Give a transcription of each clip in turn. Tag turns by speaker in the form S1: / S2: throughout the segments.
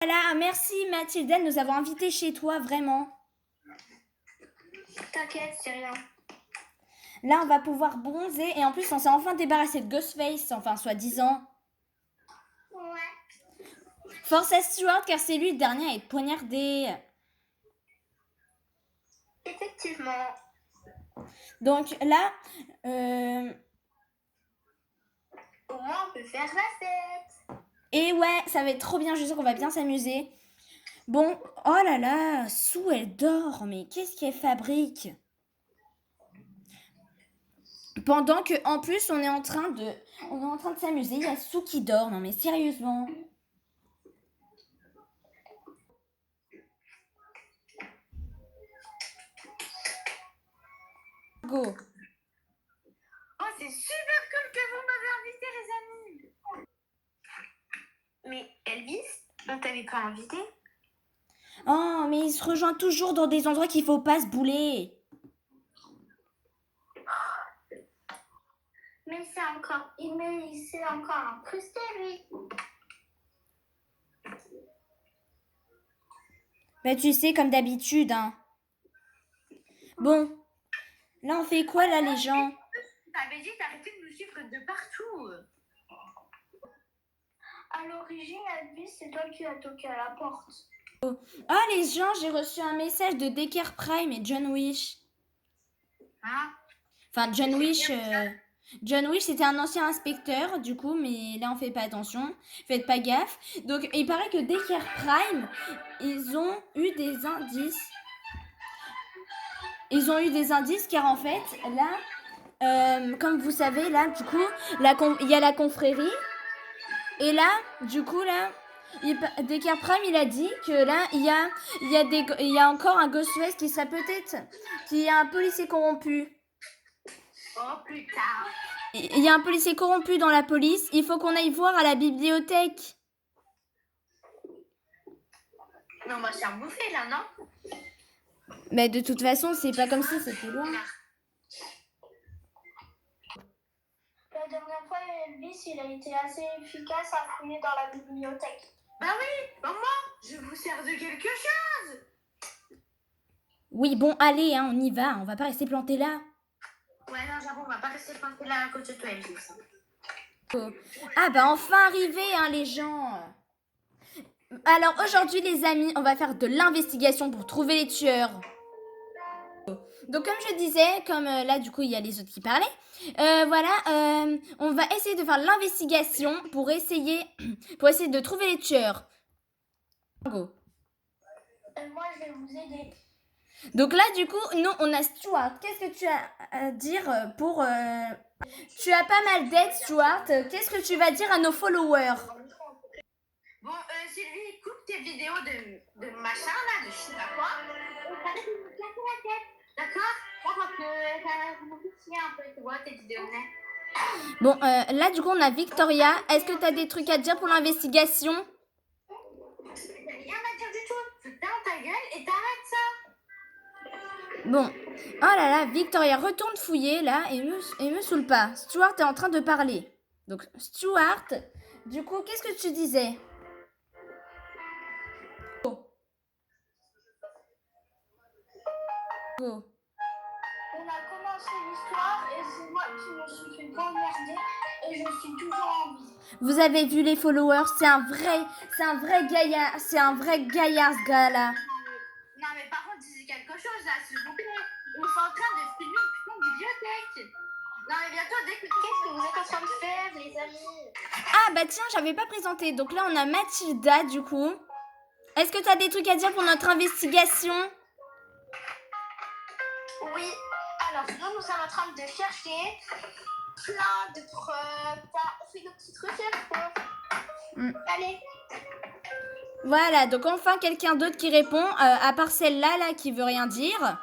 S1: Voilà, merci Mathilda de nous avoir invités chez toi, vraiment.
S2: T'inquiète, c'est rien.
S1: Là, on va pouvoir bronzer et en plus, on s'est enfin débarrassé de Ghostface, enfin, soi-disant.
S2: Ouais.
S1: Force à Stuart car c'est lui le dernier à être poignardé.
S2: Effectivement.
S1: Donc là,
S2: Au moins, on peut faire la fête.
S1: et ouais, ça va être trop bien, je suis sûre qu'on va bien s'amuser. Bon, oh là là, Sue, elle dort, mais qu'est-ce qu'elle fabrique? Pendant que, en plus, on est en train de s'amuser, il y a Sue qui dort, non mais sérieusement. Go.
S2: Oh, c'est super cool que vous m'avez invité, les amis. Mais Elvis, on t'avait pas invité?
S1: Oh, mais il se rejoint toujours dans des endroits qu'il faut pas se bouler.
S2: Mais il s'est encore incrusté, lui.
S1: Bah tu sais, comme d'habitude, hein. Bon, là on fait quoi là les gens?
S2: T'avais dit d'arrêter de nous suivre de partout. À l'origine, Elvis, c'est toi qui as toqué à la porte.
S1: Ah les gens, j'ai reçu un message de Decker Prime et John Wish.
S2: Hein?
S1: Enfin, John Wish, c'était un ancien inspecteur, du coup, mais là, on fait pas attention. Faites pas gaffe. Donc, il paraît que Decker Prime, ils ont eu des indices. Ils ont eu des indices, car en fait, là, comme vous savez, là, du coup, il y a la confrérie. Et là, du coup, là, Decker Prime, il a dit que là, il y a encore un Ghostface qui serait peut-être, qui est un policier corrompu.
S2: Oh putain.
S1: Il y a un policier corrompu dans la police. Il faut qu'on aille voir à la bibliothèque.
S2: Mais on va se faire bouffer là, non?
S1: Mais de toute façon, c'est pas comme si c'était loin.
S2: La dernière fois, Elvis, il a été assez efficace à fouiller dans la bibliothèque. Bah oui, maman, je vous sers de quelque chose.
S1: Oui, bon, allez, hein, on y va. On va pas rester planté là.
S2: Ouais, non, j'avoue, on va pas rester planté là à côté de toi, Elvis.
S1: Oh. Ah bah enfin arrivé, hein, les gens. Alors aujourd'hui, les amis, on va faire de l'investigation pour trouver les tueurs. Donc comme je disais, comme là du coup il y a les autres qui parlaient, on va essayer de faire l'investigation pour essayer de trouver les tueurs. Go.
S2: Moi, je vais vous aider.
S1: Donc là du coup, nous on a Stuart. Qu'est-ce que tu as à dire pour... Tu as pas mal d'aide Stuart. Qu'est-ce que tu vas dire à nos followers?
S2: Bon, Sylvie, coupe tes vidéos de machin là, de je sais pas quoi. T'arrêtes de me casser la tête, d'accord? Parce que ça me fait chier un peu, tu vois, tes vidéos là.
S1: Bon, là du coup on a Victoria. Est-ce que tu as des trucs à dire pour l'investigation?
S2: T'as rien à dire du tout. Tu fermes ta gueule et t'arrêtes ça.
S1: Bon, oh là là, Victoria, retourne fouiller là et me saoule pas. Stuart est en train de parler. Donc Stuart, du coup, qu'est-ce que tu disais? Go.
S2: On a commencé l'histoire et c'est moi qui me suis fait poignarder et je suis toujours en vie.
S1: Vous avez vu les followers, c'est un vrai gaillard, ce gars-là.
S2: Non mais par contre, disais quelque chose là, s'il vous plaît. On est en train de filmer une putain de bibliothèque. Non mais bientôt, qu'est-ce que vous êtes en train de faire, les amis?
S1: Ah bah tiens, j'avais pas présenté. Donc là, on a Mathilda, du coup. Est-ce que tu as des trucs à dire pour notre investigation?
S2: Oui. Alors, nous sommes en train de chercher plein de preuves. On fait nos petites recherches. Allez.
S1: Voilà, donc enfin quelqu'un d'autre qui répond, à part celle-là, là, qui veut rien dire.
S2: Moi,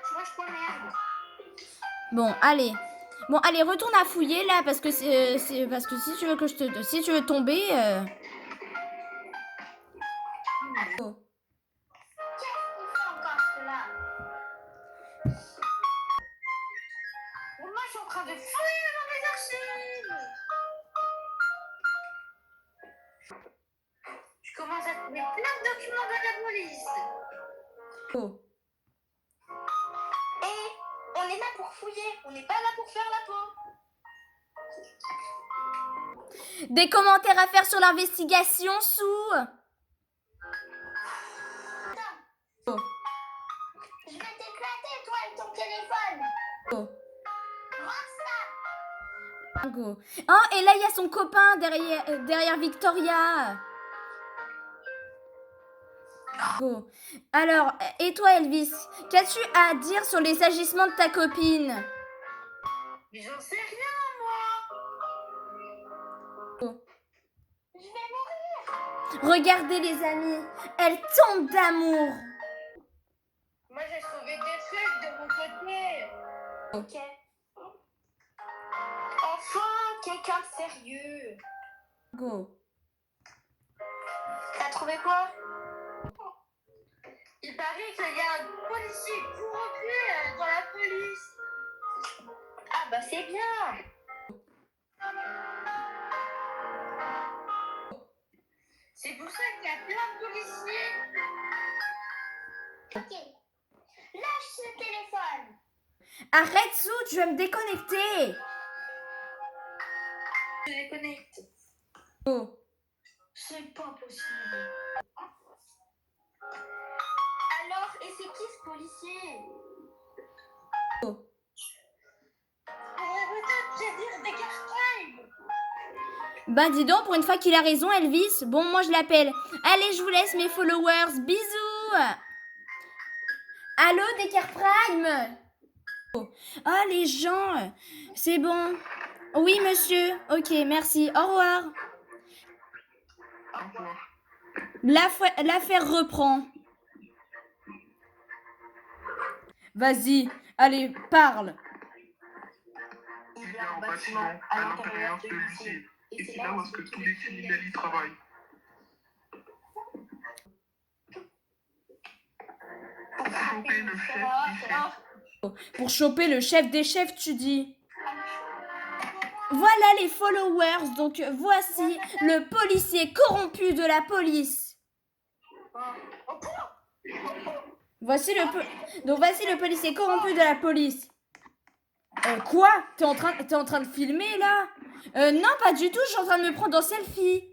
S2: tu vois, je t'emmerde.
S1: Bon, allez. Bon, allez, retourne à fouiller, là, parce que parce que si tu veux si tu veux tomber... Oh.
S2: Qu'est-ce qu'on fait encore cela? Moi, je suis en train de fouiller dans mes archives. Mais plein de documents de la police.
S1: Oh.
S2: Et on est là pour fouiller, on n'est pas là pour faire la peau.
S1: Des commentaires à faire sur l'investigation sous. Oh.
S2: Je vais t'éclater, toi, et ton téléphone.
S1: Oh.
S2: Prends ça.
S1: Go. Oh, et là, il y a son copain derrière Victoria. Go. Alors, et toi, Elvis, qu'as-tu à dire sur les agissements de ta copine?
S2: Mais j'en sais rien, moi.
S1: Oh.
S2: Je vais mourir.
S1: Regardez, les amis, elle tombe d'amour.
S2: Moi, j'ai trouvé des trucs de mon côté. Ok. Enfin, quelqu'un de sérieux.
S1: Go.
S2: T'as trouvé quoi? Il paraît qu'il y a un policier corrompu dans la police. Ah bah c'est bien. C'est pour ça qu'il y a plein de policiers. Ok. Lâche ce téléphone.
S1: Arrête, Sou, tu vas me déconnecter.
S2: Je déconnecte.
S1: Go.
S2: C'est pas possible. Alors, et c'est qui ce policier?
S1: Oh.
S2: Peut-être j'ai dit des cartables.
S1: Bah dis donc, pour une fois qu'il a raison, Elvis. Bon, moi je l'appelle. Allez, je vous laisse mes followers. Bisous. Allô, Decker Prime. Oh, les gens. C'est bon. Oui, monsieur. Ok, merci. Au revoir.
S3: Au revoir.
S1: L'affaire reprend. Vas-y, allez, parle.
S3: Il y a un bâtiment à l'intérieur de l'usine. Et c'est là où est-ce que tous les criminels y travaillent. Pour choper le chef des chefs.
S1: Pour choper le chef des chefs, tu dis. Voilà les followers. Donc, voici le policier corrompu de la police. Voici le policier corrompu de la police. Quoi? T'es en train de filmer là? Non, pas du tout, je suis en train de me prendre en selfie.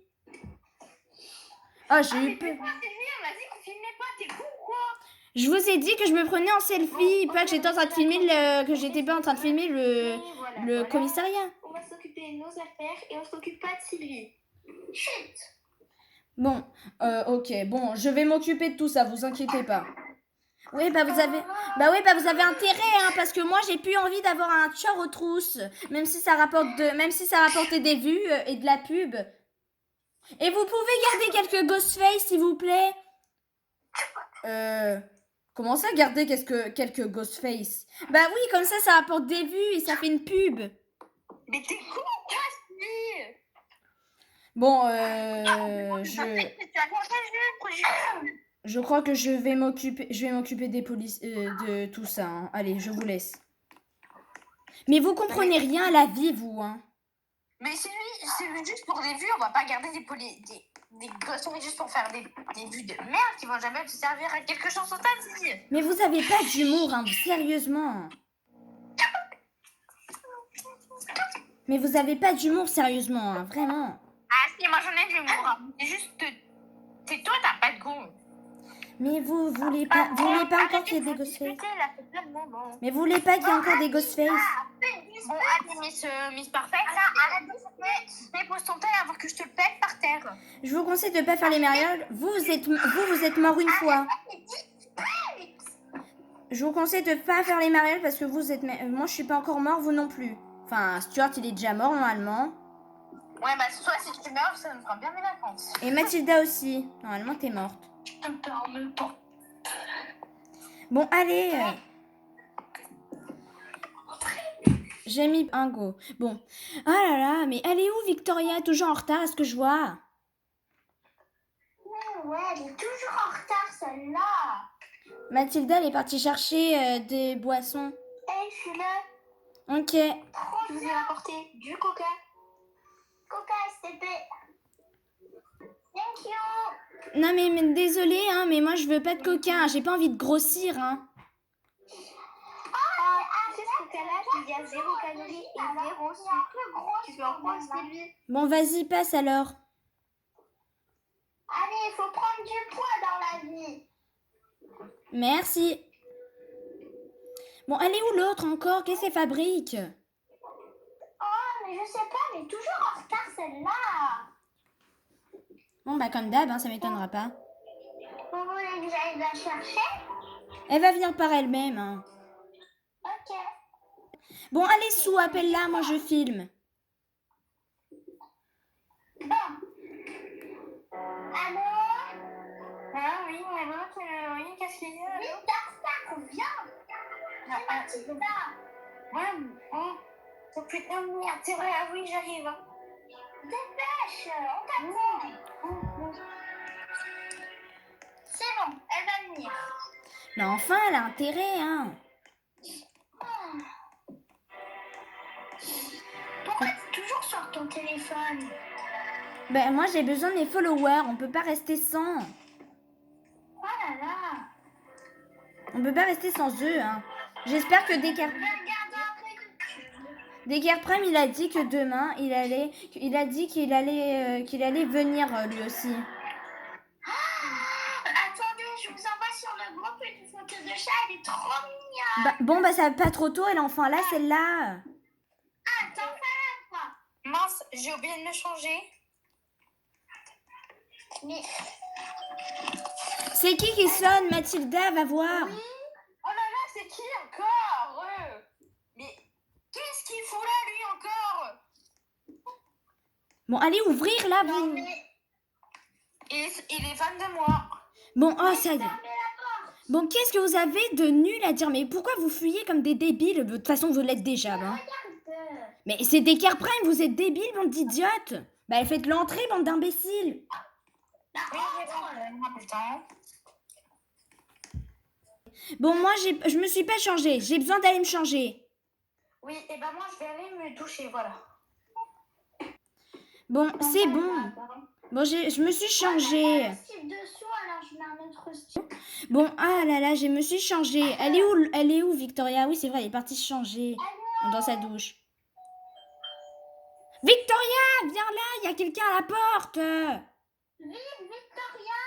S1: Ah, j'ai eu peur.
S2: On m'a dit qu'on filmait pas, t'es con quoi?
S1: Je vous ai dit que je me prenais en selfie, pas que j'étais en train de filmer que j'étais pas en train de filmer le commissariat.
S2: On va s'occuper de nos affaires et on s'occupe pas de Sylvie. Chut!
S1: Bon, ok, bon, je vais m'occuper de tout ça, vous inquiétez pas. Oui, bah vous avez intérêt, hein, parce que moi j'ai plus envie d'avoir un tueur aux trousses, même si ça rapportait des vues et de la pub. Et vous pouvez garder quelques Ghostface, s'il vous plaît. Comment ça, garder quelques Ghostface? Bah oui, comme ça rapporte des vues et ça fait une pub.
S2: Mais t'es con quoi, Sylvie?
S1: Bon,
S2: Je
S1: je crois que je vais m'occuper des polices, de tout ça. Hein. Allez, je vous laisse. Mais vous comprenez rien à la vie, vous, hein.
S2: Mais c'est juste pour des vues, on va pas garder des gosses juste pour faire des vues de merde qui vont jamais te servir à quelque chose dans ta vie.
S1: Mais vous avez pas d'humour, hein, sérieusement. Mais vous avez pas d'humour, sérieusement, hein, vraiment.
S2: Ah si, moi j'en ai de l'humour. Hein. C'est juste que toi, t'as pas de goût.
S1: Mais vous voulez pas encore qu'il y ait des Ghostface? Mais vous voulez pas qu'il y ait encore des Ghostface?
S2: Bon, allez, Miss Parfaite, là, arrête de se dépose ton tel avant que je te le pète par terre.
S1: Je vous conseille de pas faire les mariages. Vous êtes mort une fois. Je vous conseille de pas faire les mariages parce que moi je suis pas encore mort, vous non plus. Enfin, Stuart il est déjà mort normalement.
S2: Ouais, bah soit si tu meurs, ça nous fera bien mes vacances.
S1: Et Mathilda aussi. Normalement t'es morte.
S2: Je te parle en même temps.
S1: Bon, allez. J'ai mis un go. Bon. Ah là là, mais elle est où Victoria? Toujours en retard, est-ce que je vois?
S2: Ouais, elle est toujours en retard, celle-là.
S1: Mathilda, elle est partie chercher des boissons.
S2: Hey, je suis là.
S1: Ok.
S2: Je vous ai apporté du coca. Coca, STP. Thank you.
S1: Non mais désolé, hein, mais moi je veux pas de coca, hein, j'ai pas envie de grossir, hein.
S2: Tu sais, ce coca-là, il y a 0 calories et 0 sucre. Tu peux en prendre, Sylvie.
S1: Bon, vas-y, passe alors.
S2: Allez, il faut prendre du poids dans la vie.
S1: Merci. Bon, elle est où l'autre encore? Qu'est-ce qu'elle fabrique?
S2: Oh, mais je sais pas, elle est toujours en retard celle-là.
S1: Bon, bah comme d'hab, hein, ça m'étonnera pas.
S2: Vous voulez que j'aille la chercher?
S1: Elle va venir par elle-même, hein.
S2: Ok.
S1: Bon, allez, Sou, appelle-la, moi je filme.
S2: Bon. Allô? Ah oui, oui, qu'est-ce qu'il y a? Vite, Dark, viens! C'est Mathilda! Ouais, faut putain de venir, c'est vrai, ah oui, j'arrive. Dépêche, on t'attend. C'est bon, elle va venir.
S1: Mais enfin, elle a intérêt, hein.
S2: Pourquoi t'es toujours sur ton téléphone?
S1: Ben, moi j'ai besoin de mes followers, on peut pas rester sans.
S2: Oh là là!
S1: On peut pas rester sans eux, hein. J'espère que
S2: Je vais regarder après.
S1: Descartes Prime, il a dit que demain, il a dit qu'il allait venir lui aussi.
S2: Attendez, je vous envoie sur le groupe une photo de chat, elle est trop mignonne.
S1: Bah, bon, bah ça va pas trop tôt, elle est enfin là, celle-là.
S2: Attends, fais-la toi. Mince, j'ai oublié de me changer. Mais...
S1: C'est qui sonne? Mathilda, va voir.
S2: Oui. Oh là là, c'est qui encore? Mais qu'est-ce qu'il fout là, lui, encore?
S1: Bon, allez ouvrir là,
S2: Non,
S1: vous.
S2: mais... Il est fan de moi.
S1: Bon, oh, ça y est.
S2: Fermez la porte.
S1: Bon, qu'est-ce que vous avez de nul à dire? Mais pourquoi vous fuyez comme des débiles? De toute façon, vous l'êtes déjà, hein.
S2: Regarde.
S1: Mais c'est Descartes Prime, vous êtes débiles, bande d'idiotes. Bah, faites l'entrée, bande d'imbéciles.
S2: La honte. Putain.
S1: Bon, moi, je me suis pas changée. J'ai besoin d'aller me changer.
S2: Oui, et ben moi, je vais aller me toucher, voilà.
S1: Bon, c'est bon. Bon, je me suis changée.
S2: Dessous, alors je mets un autre style.
S1: Bon, ah là là, je me suis changée. Elle est où, Victoria? Oui, c'est vrai, elle est partie se changer dans sa douche. Victoria, viens là, il y a quelqu'un à la porte.
S2: Vite, Victoria.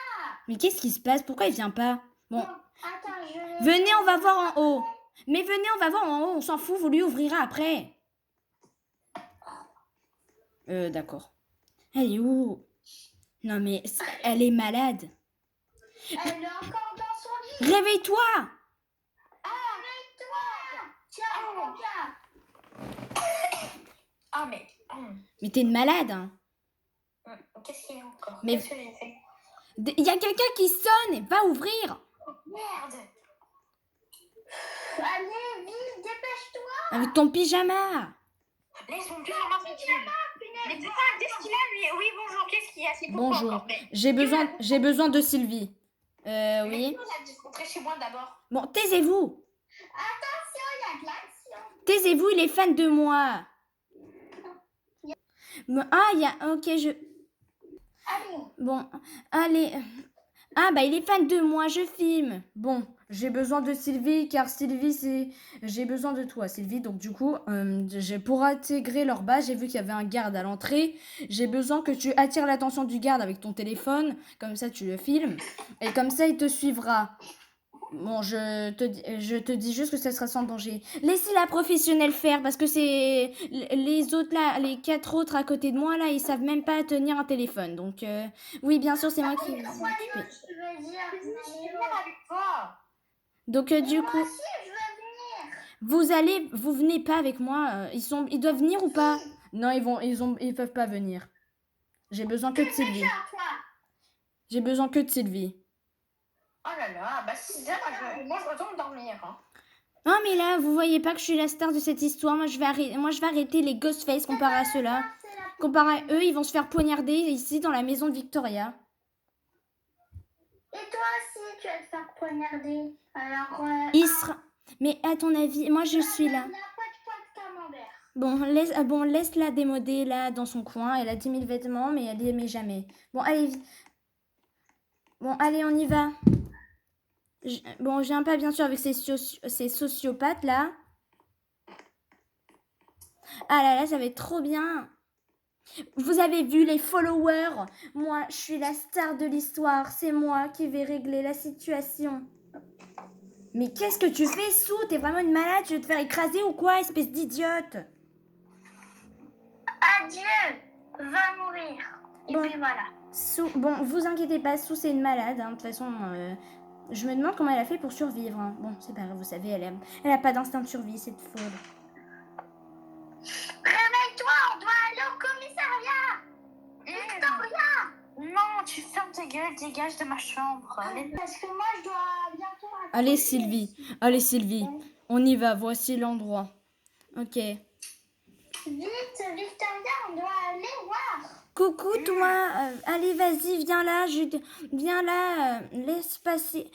S1: Mais qu'est-ce qui se passe? Pourquoi il vient pas? Bon,
S2: Attends, je...
S1: venez, on va voir en haut. Mais venez, on va voir en haut, on s'en fout, vous lui ouvrirez après. D'accord. Elle est où? Non mais, elle est malade.
S2: Elle est encore dans son lit.
S1: Réveille-toi!
S2: Ah, réveille-toi. Tiens, regarde. Ah, mais...
S1: Mais t'es une malade, hein.
S2: Qu'est-ce qu'il y a encore?
S1: Mais-
S2: Qu'est-ce que j'ai fait?
S1: Il y a quelqu'un qui sonne, va ouvrir.
S2: Merde. Allez, vite, dépêche-toi.
S1: Avec ton pyjama.
S2: Laisse mon pyjama tranquille. Mais c'est ça, qu'est-ce qu'il a, lui? Oui, bonjour, qu'est-ce qu'il y a? C'est pourquoi
S1: Bonjour.
S2: encore? Mais-
S1: J'ai besoin de Sylvie. Oui.
S2: Mais on a dû se montrer chez moi d'abord.
S1: Bon, taisez-vous.
S2: Attention, il y a de l'action.
S1: Taisez-vous, il est fan de moi. Bon, ah, il y a... Ok,
S2: Allez.
S1: Bon, allez. Ah, bah, il est fan de moi, je filme. Bon, j'ai besoin de Sylvie, car Sylvie, c'est... J'ai besoin de toi, Sylvie. Donc, du coup, pour intégrer leur base, j'ai vu qu'il y avait un garde à l'entrée. J'ai besoin que tu attires l'attention du garde avec ton téléphone. Comme ça, tu le filmes. Et comme ça, il te suivra. Bon, je te dis juste que ça sera sans danger. Laissez la professionnelle faire, parce que c'est... Les autres, là, les 4 autres à côté de moi, là, ils savent même pas tenir un téléphone. Donc, oui, bien sûr, c'est moi qui vais m'en occuper.
S2: Je veux dire, je vais venir avec toi.
S1: Donc, du coup,
S2: Moi aussi, je veux venir.
S1: vous venez pas avec moi. Ils doivent venir ou pas? Non, ils peuvent pas venir. J'ai besoin que de Sylvie.
S2: Toi.
S1: J'ai besoin que de Sylvie.
S2: Oh là là, bah si, moi je retourne dormir. Hein.
S1: Non, mais là, vous voyez pas que je suis la star de cette histoire. Moi, je vais arrêter les Ghostface comparé à ceux-là. Comparé à eux, ils vont se faire poignarder ici dans la maison de Victoria.
S2: Et toi aussi, tu vas te faire poignarder. Alors,
S1: Mais à ton avis, moi je suis là.
S2: La pote camembert.
S1: Bon, laisse-la démoder là dans son coin. Elle a 10 000 vêtements, mais elle les met jamais. Bon, allez, Bon, allez, on y va. Bon, je viens pas bien sûr avec ces sociopathes là. Ah là là, ça va être trop bien. Vous avez vu les followers? Moi, je suis la star de l'histoire. C'est moi qui vais régler la situation. Mais qu'est-ce que tu fais, Sou? T'es vraiment une malade? Tu veux te faire écraser ou quoi, espèce d'idiote?
S2: Adieu, va mourir. Et
S1: Bon.
S2: puis voilà.
S1: Sou, bon, vous inquiétez pas, Sou, c'est une malade. Hein. De toute façon, je me demande comment elle a fait pour survivre. Hein. Bon, c'est pas grave, vous savez, elle a pas d'instinct de survie, cette folle.
S2: Réveille-toi, on doit aller au commissariat. Victoria. Non, tu fermes ta gueule, dégage de ma chambre. Parce que moi, je dois bientôt...
S1: Allez, Sylvie, on y va, voici l'endroit. Ok.
S2: Vite, Victoria, on doit aller voir.
S1: Coucou toi, allez vas-y viens là, laisse passer.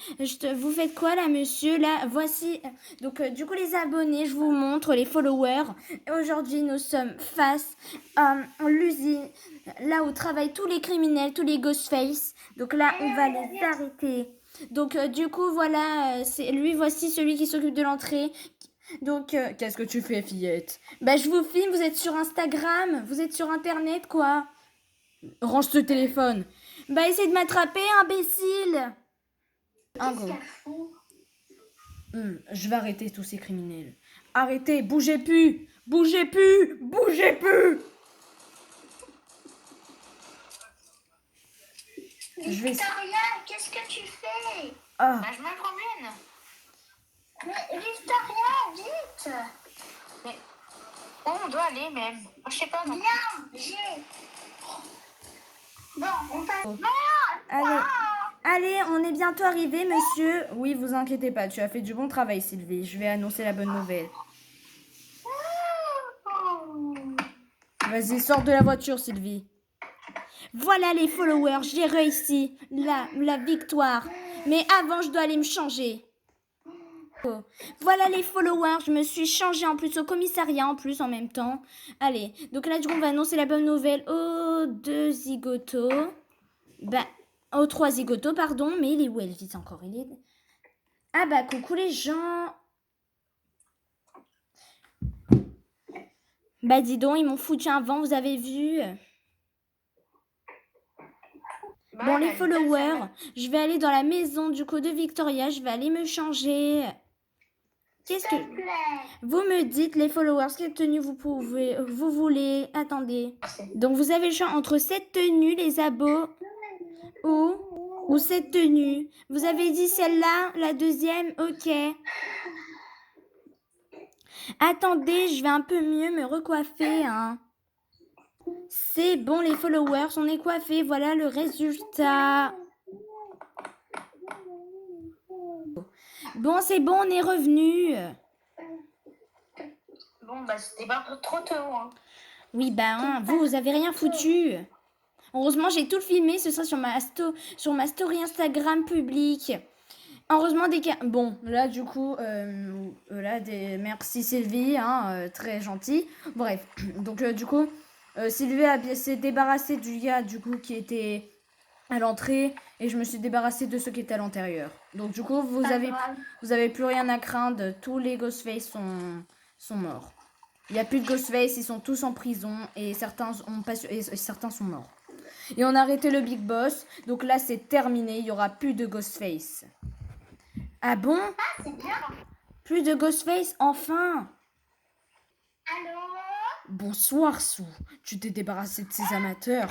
S1: Vous faites quoi là monsieur là? Voici donc du coup les abonnés, je vous montre les followers. Aujourd'hui nous sommes face à l'usine là où travaillent tous les criminels, tous les Ghostface. Donc là on va les arrêter. Donc du coup voilà, c'est lui, voici celui qui s'occupe de l'entrée. Donc qu'est-ce que tu fais fillette? Bah je vous filme, vous êtes sur Instagram, vous êtes sur internet quoi. Range ce téléphone. Bah, essaye de m'attraper, imbécile. Un go. Je vais arrêter tous ces criminels. Arrêtez, bougez plus. Bougez plus. Bougez plus.
S2: Victoria, qu'est-ce que tu fais?
S1: Ah,
S2: Bah, je me promène. Mais Victoria, vite. Mais où on doit aller même? Je sais pas. Viens, j'ai... Bon, on passe.
S1: allez, on est bientôt arrivé, monsieur. Oui, vous inquiétez pas, tu as fait du bon travail, Sylvie. Je vais annoncer la bonne nouvelle. Vas-y, sors de la voiture, Sylvie. Voilà les followers, j'ai réussi. La victoire. Mais avant, je dois aller me changer. Oh. Voilà les followers, je me suis changée en plus au commissariat en plus en même temps. Allez, donc là du coup on va annoncer la bonne nouvelle aux 2 zigotos. Bah, aux 3 zigotos pardon, mais il est où Elvis encore? Il est... Ah bah coucou les gens. Bah dis donc, ils m'ont foutu un vent, vous avez vu? Bon les followers, je vais aller dans la maison du coup de Victoria, je vais aller me changer. Qu'est-ce que... Vous me dites, les followers, quelle tenue vous voulez. Attendez. Donc, vous avez le choix entre cette tenue, les abos, ou cette tenue. Vous avez dit celle-là, la deuxième, ok. Attendez, je vais un peu mieux me recoiffer, hein. C'est bon, les followers, on est coiffés. Voilà le résultat. Bon, c'est bon, on est revenu.
S2: Bon, bah, c'était pas trop tôt, hein.
S1: Oui, bah, hein, vous avez rien foutu. Heureusement, j'ai tout filmé. Ce sera sur ma story Instagram publique. Heureusement, des cas... Bon, là, du coup, merci Sylvie, hein, très gentil. Bref, donc, du coup, Sylvie s'est débarrassée du gars, du coup, qui était à l'entrée. Et je me suis débarrassée de ceux qui étaient à l'intérieur. Donc, du coup, vous avez plus rien à craindre. Tous les Ghostface sont morts. Il n'y a plus de Ghostface, ils sont tous en prison. Et certains sont morts. Et on a arrêté le Big Boss. Donc là, c'est terminé. Il n'y aura plus de Ghostface. Ah bon?
S2: Ah, c'est bien.
S1: Plus de Ghostface, enfin.
S2: Allô?
S1: Bonsoir, Sou. Tu t'es débarrassé de ces amateurs.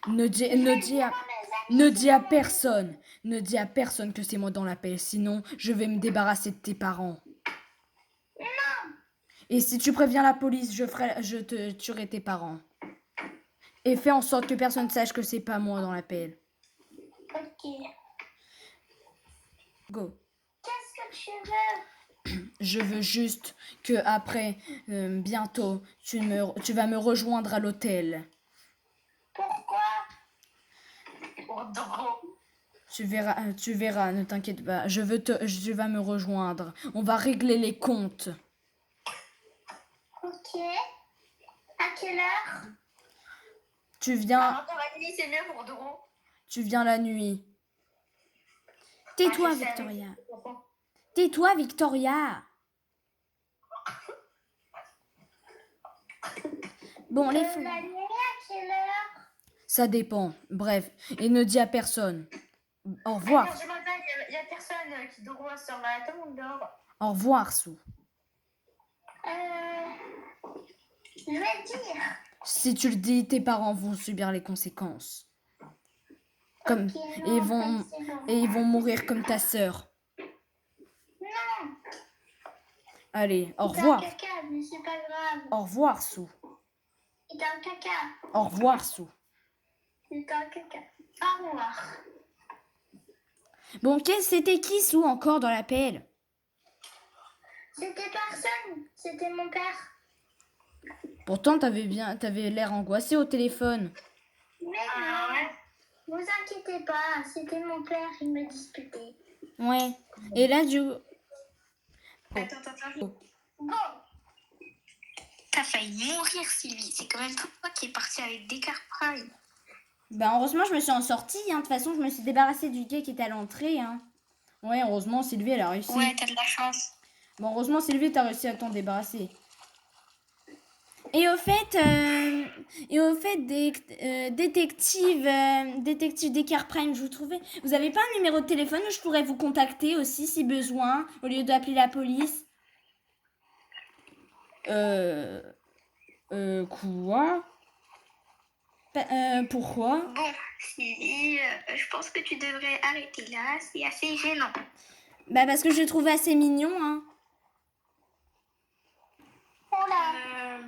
S1: Ne dis à personne. Ne dis à personne que c'est moi dans l'appel. Sinon, je vais me débarrasser de tes parents.
S2: Non.
S1: Et si tu préviens la police, je te tuerai tes parents. Et fais en sorte que personne ne sache que c'est pas moi dans l'appel.
S2: Ok.
S1: Go.
S2: Qu'est-ce que tu veux?
S1: Je veux juste que après, bientôt, tu vas me rejoindre à l'hôtel.
S2: Pourquoi? Oh, non.
S1: Tu verras, ne t'inquiète pas. Tu vas me rejoindre. On va régler les comptes.
S2: Ok. À quelle heure?
S1: Tu viens,
S2: Dans la nuit, c'est mieux pour Doro.
S1: tu viens la nuit. Tais-toi,
S2: je sais,
S1: Victoria.
S2: mais-
S1: Tais-toi, Victoria. Bon, les fous.
S2: La nuit à quelle heure?
S1: Ça dépend. Bref, et ne dis à personne. Au revoir.
S2: Attends, il y a personne qui dort sur la tout le monde dort.
S1: Au revoir, Sou.
S2: Je vais dire.
S1: Si tu le dis, tes parents vont subir les conséquences. Comme
S2: Ok,
S1: et
S2: non,
S1: ils vont
S2: comme c'est bon.
S1: et ils vont mourir comme ta sœur.
S2: Non,
S1: Allez, au
S2: c'est un
S1: revoir.
S2: caca, mais c'est pas grave.
S1: Au revoir, Sou.
S2: C'est un caca.
S1: Au revoir, Sou.
S2: C'est un caca. Au revoir.
S1: Bon, c'était qui, Sou, encore dans l'appel?
S2: C'était personne, c'était mon père.
S1: Pourtant, t'avais l'air angoissé au téléphone.
S2: Mais non, vous inquiétez pas, c'était mon père, il me disputait.
S1: Ouais. Et là,
S2: Attends. Bon. T'as failli mourir, Sylvie. C'est quand même toi qui es partie avec Descartes Prime.
S1: Ben, heureusement, je me suis en sortie. Hein. De toute façon, je me suis débarrassée du gars qui était à l'entrée. Hein. Ouais, heureusement, Sylvie, elle a réussi.
S2: Ouais, t'as de la chance.
S1: Bon, heureusement, Sylvie, t'as réussi à t'en débarrasser. Et au fait, détective Descartes Prime, je vous trouvais. Vous avez pas un numéro de téléphone où je pourrais vous contacter aussi si besoin, au lieu d'appeler la police? Quoi? Pourquoi?
S2: Bon, Sylvie, je pense que tu devrais arrêter là. C'est assez gênant.
S1: Bah parce que je le trouve assez mignon, hein.
S2: Oh là.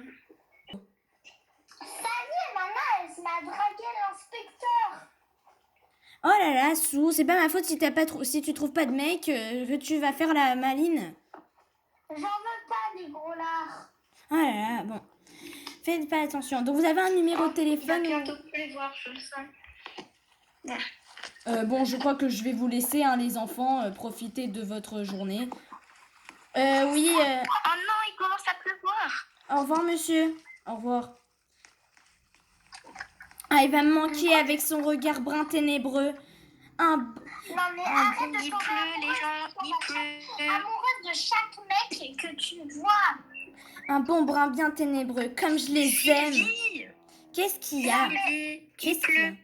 S2: Ça y est, maman, elle m'a dragué l'inspecteur.
S1: Oh là là, Sou, c'est pas ma faute si tu trouves pas de mec, que tu vas faire la maline.
S2: J'en veux pas des gros lards.
S1: Oh là là, bon. Faites pas attention. Donc vous avez un numéro de téléphone?
S2: Il va bientôt pleuvoir, je le sens.
S1: Bon, je crois que je vais vous laisser, hein, les enfants, profiter de votre journée. Oui,
S2: Oh non, il commence à pleuvoir.
S1: au revoir, monsieur. Au revoir. Ah, il va me manquer avec son regard brun ténébreux.
S2: Non mais
S1: Ah,
S2: arrête de
S4: il
S2: tomber
S4: pleut, les gens, il pleut.
S2: amoureuse de chaque mec que tu vois.
S1: Un bon brun bien ténébreux, comme je les aime.
S4: Sylvie,
S1: Qu'est-ce qu'il y a?
S4: Sylvie, il
S1: Qu'est-ce qu'il y a?
S4: pleut.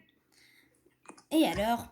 S1: Et alors?